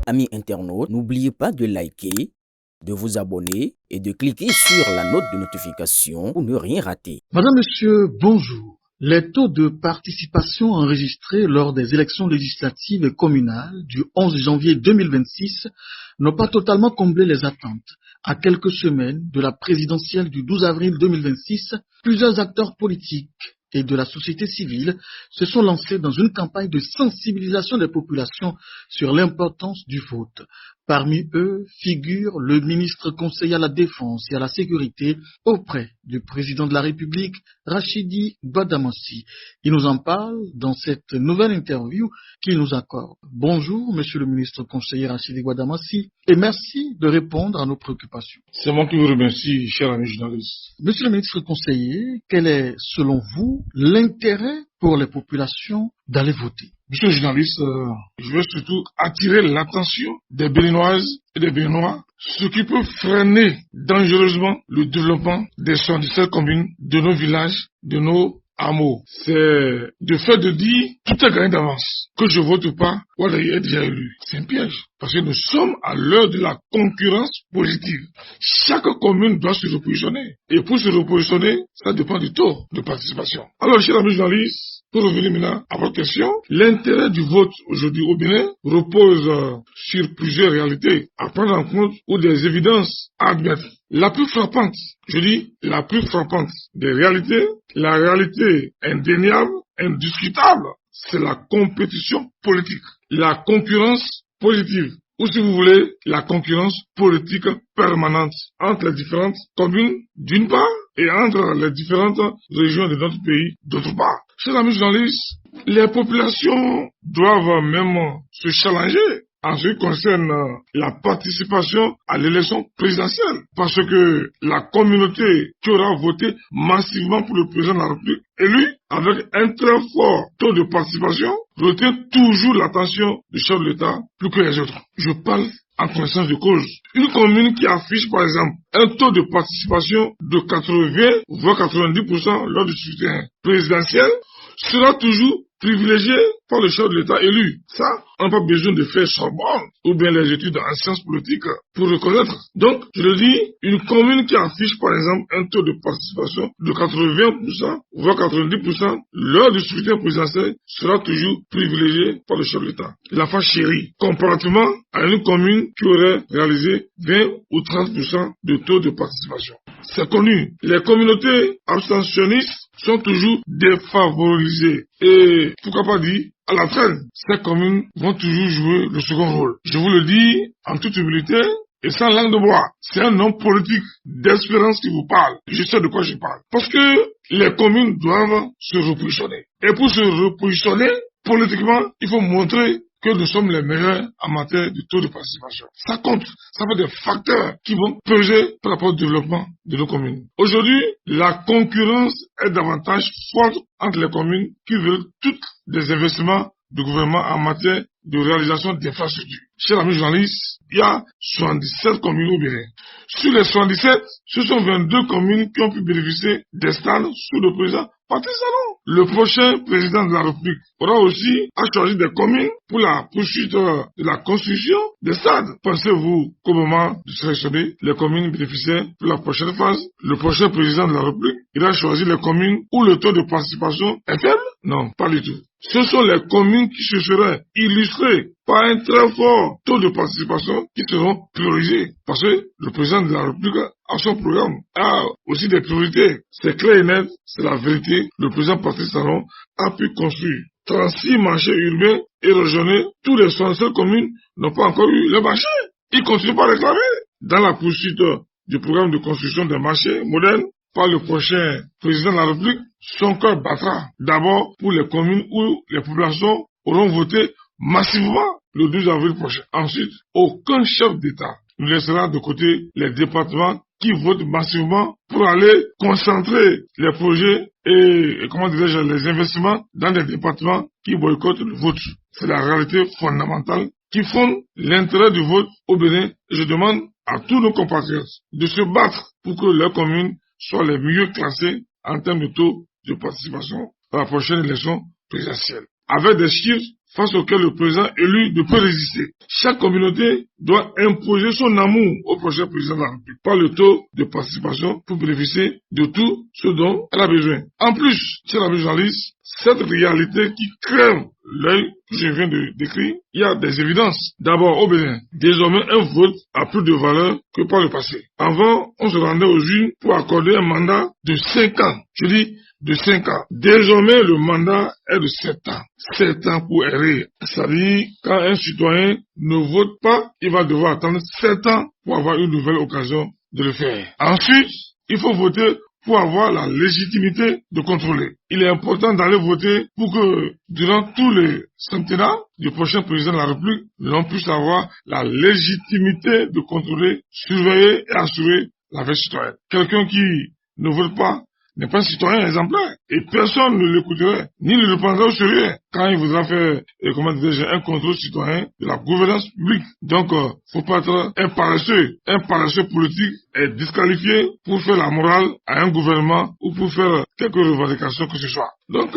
Amis internautes, n'oubliez pas de liker, de vous abonner et de cliquer sur la note de notification pour ne rien rater. Madame, Monsieur, bonjour. Les taux de participation enregistrés lors des élections législatives et communales du 11 janvier 2026 n'ont pas totalement comblé les attentes. À quelques semaines de la présidentielle du 12 avril 2026, plusieurs acteurs politiques et de la société civile se sont lancés dans une campagne de sensibilisation des populations sur l'importance du vote. Parmi eux figure le ministre conseiller à la Défense et à la Sécurité auprès du président de la République, Rachidi Gbadamassi. Il nous en parle dans cette nouvelle interview qu'il nous accorde. Bonjour, monsieur le ministre conseiller Rachidi Gbadamassi, et merci de répondre à nos préoccupations. C'est moi qui vous remercie, cher ami journaliste. Monsieur le ministre conseiller, quel est, selon vous, l'intérêt pour les populations d'aller voter? Monsieur le journaliste, je veux surtout attirer l'attention des Béninoises et des Béninois, ce qui peut freiner dangereusement le développement des 77 communes, de nos villages, de nos hameaux. C'est de fait de dire tout est gagné d'avance. Que je vote ou pas, Ouaddaï est déjà élu. C'est un piège. Parce que nous sommes à l'heure de la concurrence positive. Chaque commune doit se repositionner. Et pour se repositionner, ça dépend du taux de participation. Alors, chers amis journalistes, pour revenir maintenant à votre question, l'intérêt du vote aujourd'hui au Bénin repose sur plusieurs réalités à prendre en compte ou des évidences à admettre. La plus frappante, je dis la plus frappante des réalités, la réalité indéniable, indiscutable, c'est la compétition politique, la concurrence positive, ou si vous voulez, la concurrence politique permanente entre les différentes communes d'une part et entre les différentes régions de notre pays d'autre part. Chers amis journalistes, les populations doivent même se challenger en ce qui concerne la participation à l'élection présidentielle. Parce que la communauté qui aura voté massivement pour le président de la République élu, avec un très fort taux de participation, retient toujours l'attention du chef de l'État plus que les autres. Je parle en connaissance de cause. Une commune qui affiche par exemple un taux de participation de 80 voire 90% lors du scrutin présidentiel sera toujours privilégié par le chef de l'État élu. Ça, on n'a pas besoin de faire Sorbonne ou bien les études en sciences politiques pour reconnaître. Donc, je le dis, une commune qui affiche par exemple un taux de participation de 80% voire 90% lors du scrutin présidentiel sera toujours privilégié par le chef de l'État. L'affaire chérie, comparativement à une commune qui aurait réalisé 20 ou 30% de taux de participation. C'est connu. Les communautés abstentionnistes sont toujours défavorisées. Et pourquoi pas dire, à la traîne, ces communes vont toujours jouer le second rôle. Je vous le dis en toute humilité et sans langue de bois. C'est un homme politique d'espérance qui vous parle. Je sais de quoi je parle. Parce que les communes doivent se repositionner. Et pour se repositionner, politiquement, il faut montrer que nous sommes les meilleurs en matière de taux de participation. Ça compte. Ça fait des facteurs qui vont peser par rapport au développement de nos communes. Aujourd'hui, la concurrence est davantage forte entre les communes qui veulent tous des investissements du gouvernement en matière de réalisation d'infrastructures. Chers amis journalistes, il y a 77 communes au Bénin. Sur les 77, ce sont 22 communes qui ont pu bénéficier des stades sous le président Patrice Talon. Le prochain président de la République aura aussi à choisir des communes pour la poursuite de la construction des stades. Pensez-vous qu'au moment de sélectionner les communes bénéficiaires pour la prochaine phase, le prochain président de la République ira choisir les communes où le taux de participation est faible? Non, pas du tout. Ce sont les communes qui se seraient illustrées par un très fort taux de participation qui seront priorisées. Parce que le président de la République a son programme, a aussi des priorités. C'est clair et net, c'est la vérité. Le président Patrice Talon a pu construire 36 marchés urbains et régionaux. Tous les 67 communes n'ont pas encore eu le marché. Ils continuent pas à réclamer. Dans la poursuite du programme de construction des marchés modernes, par le prochain président de la République, son cœur battra d'abord pour les communes où les populations auront voté massivement le 12 avril prochain. Ensuite, aucun chef d'État ne laissera de côté les départements qui votent massivement pour aller concentrer les projets et comment dirais-je, les investissements dans des départements qui boycottent le vote. C'est la réalité fondamentale qui fonde l'intérêt du vote au Bénin. Et je demande à tous nos compatriotes de se battre pour que leurs communes soient les mieux classées en termes de taux de participation à la prochaine élection présidentielle. Avec des chiffres face auxquels le président élu ne peut résister. Chaque communauté doit imposer son amour au prochain président de la République par le taux de participation pour bénéficier de tout ce dont elle a besoin. En plus, chers amis journalistes, cette réalité qui crève l'œil que je viens de décrire, il y a des évidences. D'abord, au Bénin, désormais un vote a plus de valeur que par le passé. Avant, on se rendait aux urnes pour accorder un mandat de 5 ans. Je dis de 5 ans. Désormais, le mandat est de 7 ans. 7 ans pour errer. C'est-à-dire, quand un citoyen ne vote pas, il va devoir attendre 7 ans pour avoir une nouvelle occasion de le faire. Ensuite, il faut voter pour avoir la légitimité de contrôler. Il est important d'aller voter pour que, durant tous les centennats du prochain président de la République, l'on puisse avoir la légitimité de contrôler, surveiller et assurer la vie citoyenne. Quelqu'un qui ne vote pas n'est pas un citoyen exemplaire. Et personne ne l'écouterait, ni ne le prendrait au sérieux quand il voudra faire, un contrôle citoyen de la gouvernance publique. Donc, faut pas être un paresseux. Un paresseux politique est disqualifié pour faire la morale à un gouvernement ou pour faire quelques revendications que ce soit. Donc,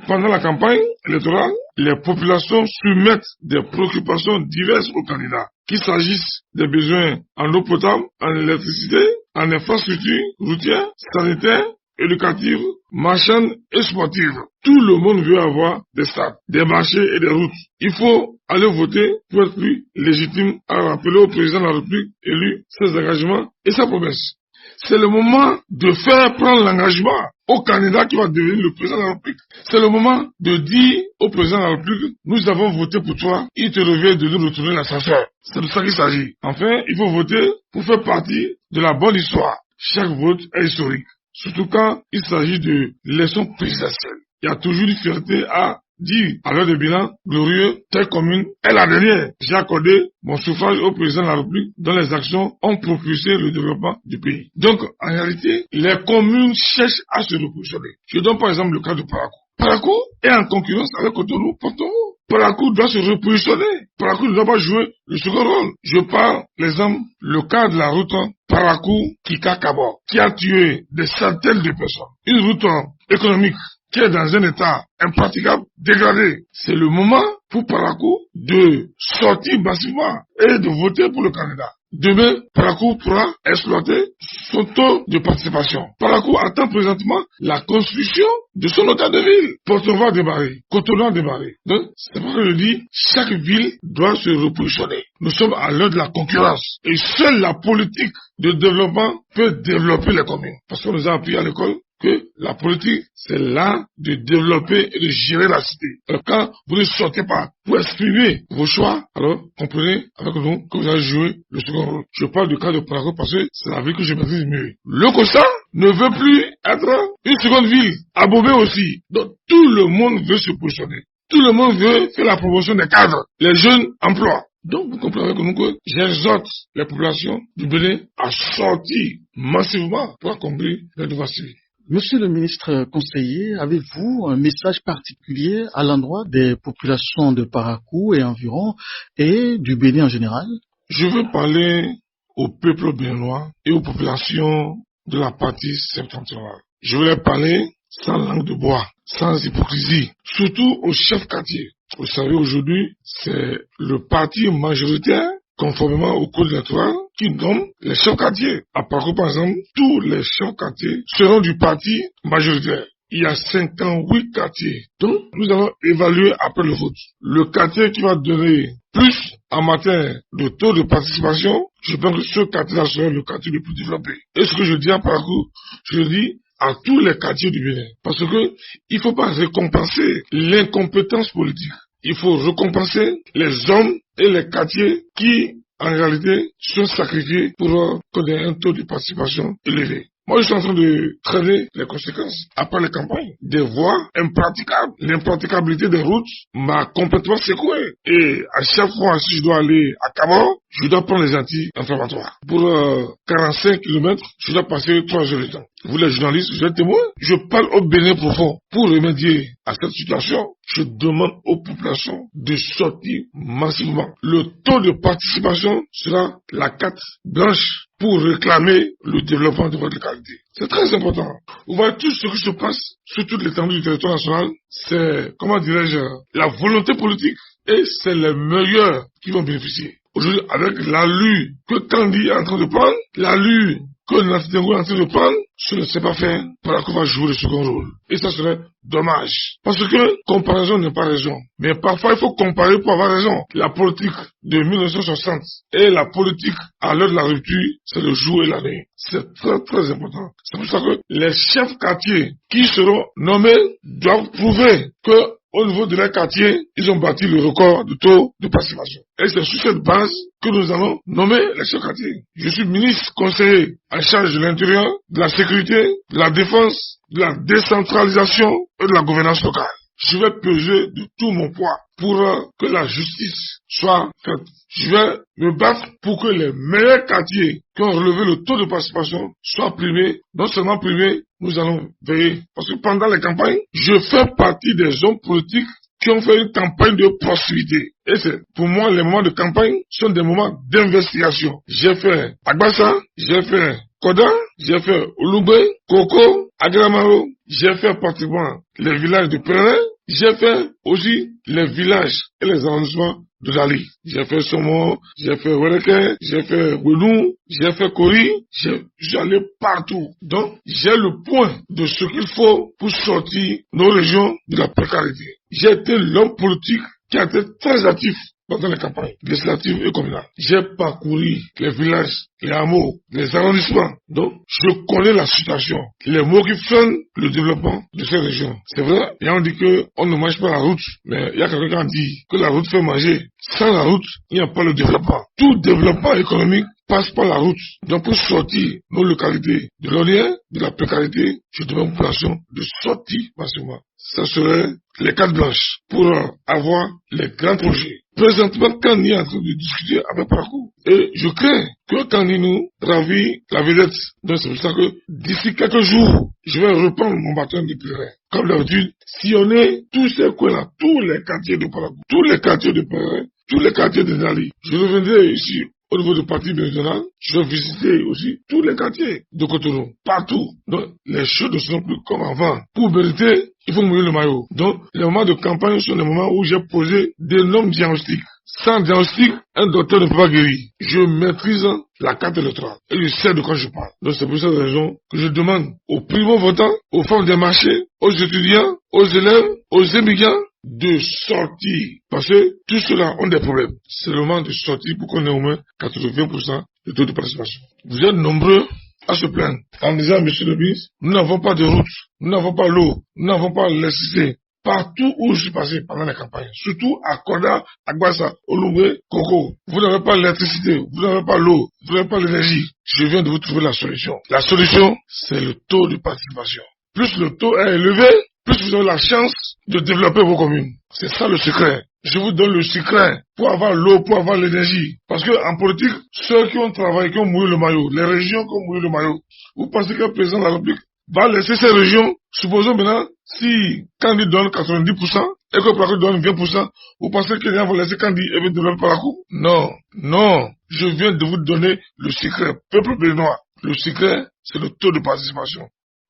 pendant la campagne électorale, les populations soumettent des préoccupations diverses aux candidats, qu'il s'agisse des besoins en eau potable, en électricité, en infrastructure routière, sanitaire, éducative, marchande et sportive. Tout le monde veut avoir des stades, des marchés et des routes. Il faut aller voter pour être plus légitime à rappeler au président de la République élu ses engagements et sa promesse. C'est le moment de faire prendre l'engagement au candidat qui va devenir le président de la République. C'est le moment de dire au président de la République, nous avons voté pour toi, il te revient de nous retourner l'ascenseur. C'est de ça qu'il s'agit. Enfin, il faut voter pour faire partie de la bonne histoire. Chaque vote est historique. Surtout quand il s'agit de l'élection présidentielle. Il y a toujours une fierté à dire à l'heure de bilan glorieux, telle commune est la dernière. J'ai accordé mon suffrage au président de la République dont les actions ont propulsé le développement du pays. Donc, en réalité, les communes cherchent à se repositionner. Je donne par exemple le cas de Parakou. Parakou est en concurrence avec Cotonou, Porto-Novo. Parakou doit se repositionner. Parakou ne doit pas jouer le second rôle. Je parle, l'exemple, le cas de la route Parakou-Kika-Kabo, qui a tué des centaines de personnes. Une route économique qui est dans un état impraticable, dégradé. C'est le moment pour Parakou de sortir massivement et de voter pour le candidat. Demain, Parakou pourra exploiter son taux de participation. Parakou attend présentement la construction de son hôtel de ville. Porto-Novo a démarré, Cotonou a démarré. Donc, c'est pourquoi je dis, chaque ville doit se repositionner. Nous sommes à l'heure de la concurrence. Et seule la politique de développement peut développer les communes. Parce qu'on nous a appris à l'école que la politique, c'est l'art de développer et de gérer la cité. Alors quand vous ne sortez pas pour exprimer vos choix, alors comprenez avec nous que vous allez jouer le second rôle. Je parle du cas de Parakou parce que c'est la ville que je maîtrise mieux. Le Costa ne veut plus être une seconde ville. Abomey aussi. Donc tout le monde veut se positionner. Tout le monde veut faire la promotion des cadres, les jeunes emplois. Donc, vous comprenez avec nous que j'exhorte les populations du Bénin à sortir massivement pour accomplir leur devoir civique. Monsieur le ministre conseiller, avez-vous un message particulier à l'endroit des populations de Parakou et environ et du Bénin en général? Je veux parler au peuple béninois et aux populations de la partie septentrionale. Je veux leur parler sans langue de bois, sans hypocrisie, surtout aux chefs quartiers. Vous savez, aujourd'hui, c'est le parti majoritaire, conformément au code électoral, qui nomme les chefs quartiers. À Parakou, par exemple, tous les chefs quartiers seront du parti majoritaire. Il y a 58 quartiers. Donc, nous allons évaluer après le vote. Le quartier qui va donner plus en matière de taux de participation, je pense que ce quartier-là sera le quartier le plus développé. Et ce que je dis à Parakou, je le dis à tous les quartiers du Bénin. Parce que il ne faut pas récompenser l'incompétence politique. Il faut récompenser les hommes et les quartiers qui, en réalité, sont sacrifiés pour qu'on ait un taux de participation élevé. Moi, je suis en train de traîner les conséquences après les campagnes. Des voies impraticables. L'impraticabilité des routes m'a complètement secoué. Et à chaque fois, si je dois aller à Kabo, je dois prendre les anti-inflammatoires. Pour 45 km, je dois passer 3 heures de temps. Vous les journalistes, vous êtes témoins. Je parle au Bénin profond. Pour remédier à cette situation, je demande aux populations de sortir massivement. Le taux de participation sera la carte blanche pour réclamer le développement de votre localité. C'est très important. Vous voyez tout ce qui se passe sur toute l'étendue du territoire national, c'est, comment dirais-je, la volonté politique et c'est les meilleurs qui vont bénéficier. Aujourd'hui, avec l'allure que Kandi est en train de prendre, l'allure que Nancy Tengo est en train de prendre, ce ne sait pas faire, Parakou va jouer le second rôle. Et ça serait dommage. Parce que comparaison n'est pas raison. Mais parfois, il faut comparer pour avoir raison. La politique de 1960 et la politique à l'heure de la rupture, c'est le jour et la nuit. C'est très très important. C'est pour ça que les chefs quartiers qui seront nommés doivent prouver que au niveau de leur quartier, ils ont bâti le record de taux de participation. Et c'est sur cette base que nous allons nommer les chefs quartiers. Je suis ministre conseiller en charge de l'intérieur, de la sécurité, de la défense, de la décentralisation et de la gouvernance locale. Je vais peser de tout mon poids pour que la justice soit faite. Je vais me battre pour que les meilleurs quartiers qui ont relevé le taux de participation soient primés. Non seulement primés, nous allons veiller. Parce que pendant les campagnes, je fais partie des hommes politiques qui ont fait une campagne de proximité. Et c'est, pour moi, les moments de campagne sont des moments d'investigation. J'ai fait Agbassa, j'ai fait Koda, j'ai fait Olugbe, Koko, Agramaro, j'ai fait pratiquement les villages de Périn, j'ai fait aussi les villages et les arrondissements de Dali. J'ai fait Somo, j'ai fait Wereke, j'ai fait Gounou, j'ai fait Kori, j'ai allé partout. Donc, j'ai le point de ce qu'il faut pour sortir nos régions de la précarité. J'ai été l'homme politique qui a été très actif pendant les campagnes législatives et communales. J'ai parcouru les villages, les hameaux, les arrondissements. Donc, je connais la situation. Les mots qui freinent le développement de ces régions. C'est vrai, et on dit qu'on ne mange pas la route, mais il y a quelqu'un qui dit que la route fait manger. Sans la route, il n'y a pas le développement. Tout développement économique passe par la route. Donc, pour sortir nos localités de l'Orient, de la précarité, je demande une population de sortir massivement. Ça serait les cartes blanches pour avoir les grands projets. Présentement, Kandi est en train de discuter avec Parakou. Et je crains que Kandi nous ravit la vedette. Donc c'est pour ça que d'ici quelques jours, je vais reprendre mon bâton de Périn. Comme d'habitude, sillonner tous ces coins-là, tous les quartiers de Parakou, tous les quartiers de Périn, tous les quartiers de Dali. Je reviendrai ici au niveau du parti méridional, je vais visiter aussi tous les quartiers de Cotonou, partout. Donc, les choses ne seront plus comme avant. Pour mériter, il faut mouiller le maillot. Donc, les moments de campagne sont des moments où j'ai posé d'énormes diagnostics. Sans diagnostic, un docteur ne peut pas guérir. Je maîtrise la carte électorale et je sais de quoi je parle. Donc, c'est pour cette raison que je demande aux primo-votants, aux femmes des marchés, aux étudiants, aux élèves, aux émigrants, de sortir. Parce que tous ceux-là ont des problèmes. C'est le moment de sortir pour qu'on ait au moins 80% de taux de participation. Vous êtes nombreux à se plaindre en disant, monsieur le ministre, nous n'avons pas de route, nous n'avons pas l'eau, nous n'avons pas l'électricité. Partout où je suis passé pendant la campagne, surtout à Koda, Agbassa, Olugbe, Koko, vous n'avez pas l'électricité, vous n'avez pas l'eau, vous n'avez pas l'énergie. Je viens de vous trouver la solution. La solution, c'est le taux de participation. Plus le taux est élevé, plus vous avez la chance de développer vos communes. C'est ça le secret. Je vous donne le secret pour avoir l'eau, pour avoir l'énergie. Parce que en politique, ceux qui ont travaillé, qui ont mouillé le maillot, les régions qui ont mouillé le maillot, vous pensez que le président de la République va laisser ces régions, supposons maintenant, si Kandi donne 90% et que Parakou donne 20%, vous pensez que les gens vont laisser Kandi et vont développer Parakou? Non, non. Je viens de vous donner le secret. Peuple béninois, le secret, c'est le taux de participation.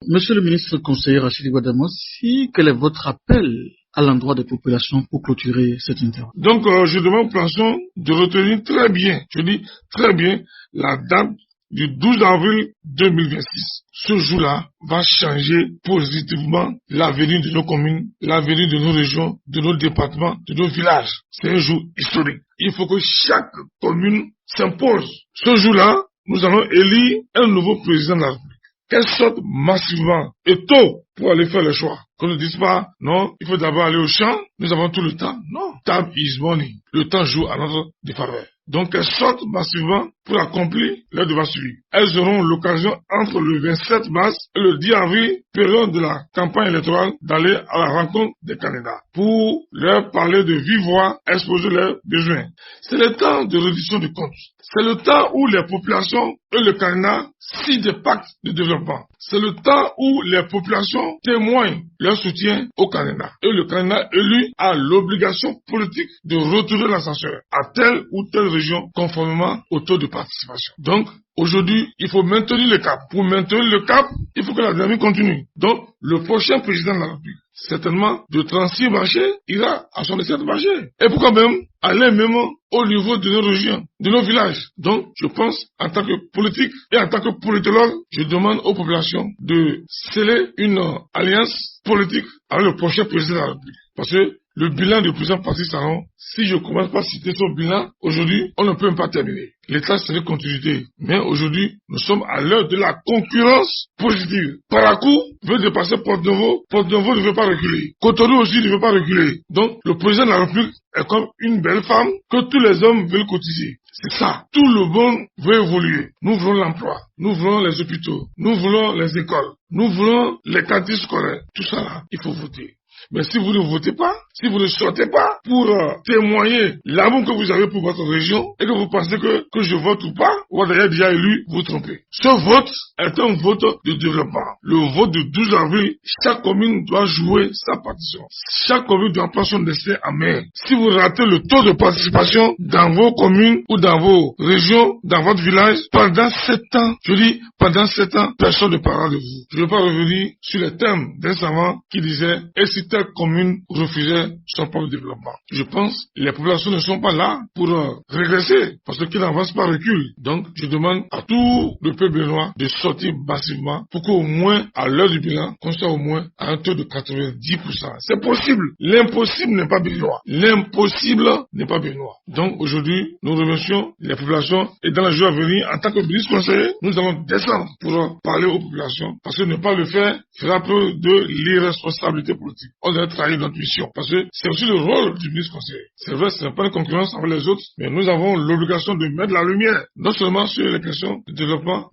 Monsieur le ministre conseiller Rachid Guadamossi, quel est votre appel à l'endroit des populations pour clôturer cette interview? Donc, je demande aux populations de retenir très bien, je dis très bien, la date du 12 avril 2026. Ce jour-là va changer positivement l'avenir de nos communes, l'avenir de nos régions, de nos départements, de nos villages. C'est un jour historique. Il faut que chaque commune s'impose. Ce jour-là, nous allons élire un nouveau président de la République. Qu'elle sorte massivement et tôt pour aller faire le choix. Qu'on ne dise pas, non, il faut d'abord aller au champ, nous avons tout le temps. Non, time is money. Le temps joue à notre défaveur. Donc elles sortent massivement pour accomplir leur devoir suivi. Elles auront l'occasion entre le 27 mars et le 10 avril, période de la campagne électorale, d'aller à la rencontre des candidats pour leur parler de vive voix, exposer leurs besoins. C'est le temps de réduction de comptes. C'est le temps où les populations et le candidat signent des pactes de développement. C'est le temps où les populations témoignent leur soutien au candidat. Et le candidat élu a l'obligation politique de retourner l'ascenseur à telle ou telle région régions conformément au taux de participation. Donc, aujourd'hui, il faut maintenir le cap. Pour maintenir le cap, il faut que la dynamique continue. Donc, le prochain président de la République, certainement, de 36 marchés, ira à 67 marchés. Et pourquoi même aller même au niveau de nos régions, de nos villages. Donc, je pense, en tant que politique et en tant que politologue, je demande aux populations de sceller une alliance politique avec le prochain président de la République. Parce que le bilan du président Patrice Talon, si je commence par citer son bilan, aujourd'hui, on ne peut même pas terminer. L'État serait continuité. Mais aujourd'hui, nous sommes à l'heure de la concurrence positive. Parakou veut dépasser Porte-Nouveau. Porte-Nouveau ne veut pas reculer. Cotonou aussi ne veut pas reculer. Donc, le président de la République est comme une belle femme que tous les hommes veulent cotiser. C'est ça. Tout le monde veut évoluer. Nous voulons l'emploi. Nous voulons les hôpitaux. Nous voulons les écoles. Nous voulons les cantines scolaires. Tout ça là, il faut voter. Mais si vous ne votez pas, si vous ne sortez pas pour témoigner l'amour que vous avez pour votre région et que vous pensez que je vote ou pas, ou d'ailleurs déjà élu, vous vous trompez. Ce vote est un vote de développement. Le vote du 12 avril, chaque commune doit jouer sa partition. Chaque commune doit prendre son destin en main. Si vous ratez le taux de participation dans vos communes ou dans vos régions, dans votre village, pendant 7 ans, je dis pendant 7 ans, personne ne parlera de vous. Je ne vais pas revenir sur les thèmes d'un savant qui disait « Et si telle commune refusait son propre développement ?» Je pense que les populations ne sont pas là pour régresser, parce que qui n'avance pas recule. Donc, je demande à tout le peuple béninois de sortir massivement pour qu'au moins, à l'heure du bilan, qu'on soit au moins à un taux de 90%. C'est possible. L'impossible n'est pas béninois. L'impossible n'est pas béninois. Donc, aujourd'hui, nous remercions les populations et dans les jours à venir, en tant que ministre conseiller, nous allons descendre pour parler aux populations, parce que ne pas le faire fera peu de l'irresponsabilité politique. On doit trahir notre mission, parce que c'est aussi le rôle du ministre conseiller. C'est vrai, ce n'est pas une concurrence avec les autres, mais nous avons l'obligation de mettre la lumière, non seulement sur les questions de développement,